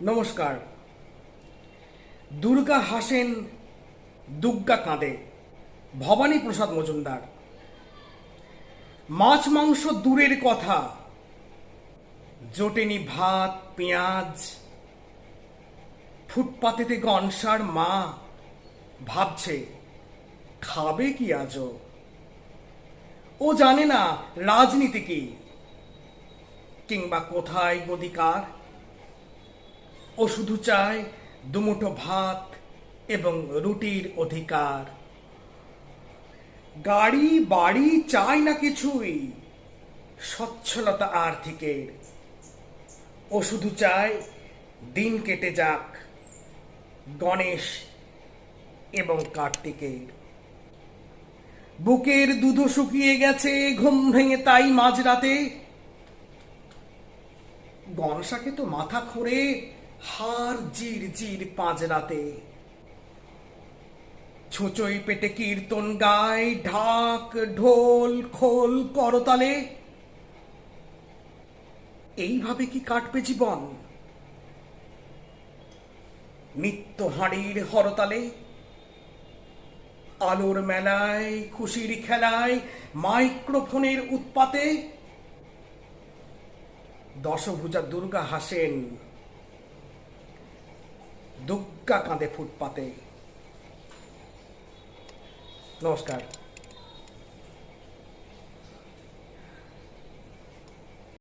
নমস্কার। দুর্গা হাসেন, দুর্গা কাঁদে, ভবানী প্রসাদ মজুমদার। মাছ মাংস দূরের কথা, জোটেনি ভাত পেঁয়াজ। ফুটপাতেতে গনসার মা ভাবছে খাবে কি আজও। ও জানে না রাজনীতি কি, কিংবা কোথায় গদিকার। ও শুধু চায় দুমুঠো ভাত এবং রুটির অধিকার। গাড়ি বাড়ি চায় না কিছুই, সচ্ছলতা আর্থিকের। ও শুধু চায় দিন কেটে যাক গণেশ এবং কার্তিকের। বুকের দুধও শুকিয়ে গেছে, ঘুম ভেঙে তাই মাঝরাতে। গনসাকে তো মাথা খুঁড়ে হাড় জির জির পাঁজরাতে। ছুঁচোই পেটে কীর্তন গায়, ঢাক ঢোল খোল করতালে। এইভাবে কি কাটবে জীবন নিত্য হাঁড়ির হরতালে? আলোর মেলায়, খুশির খেলায়, মাইক্রোফোনের উৎপাতে দশভুজা দুর্গা হাসেন, দুর্গা কাঁদে ফুটপাতে। নমস্কার।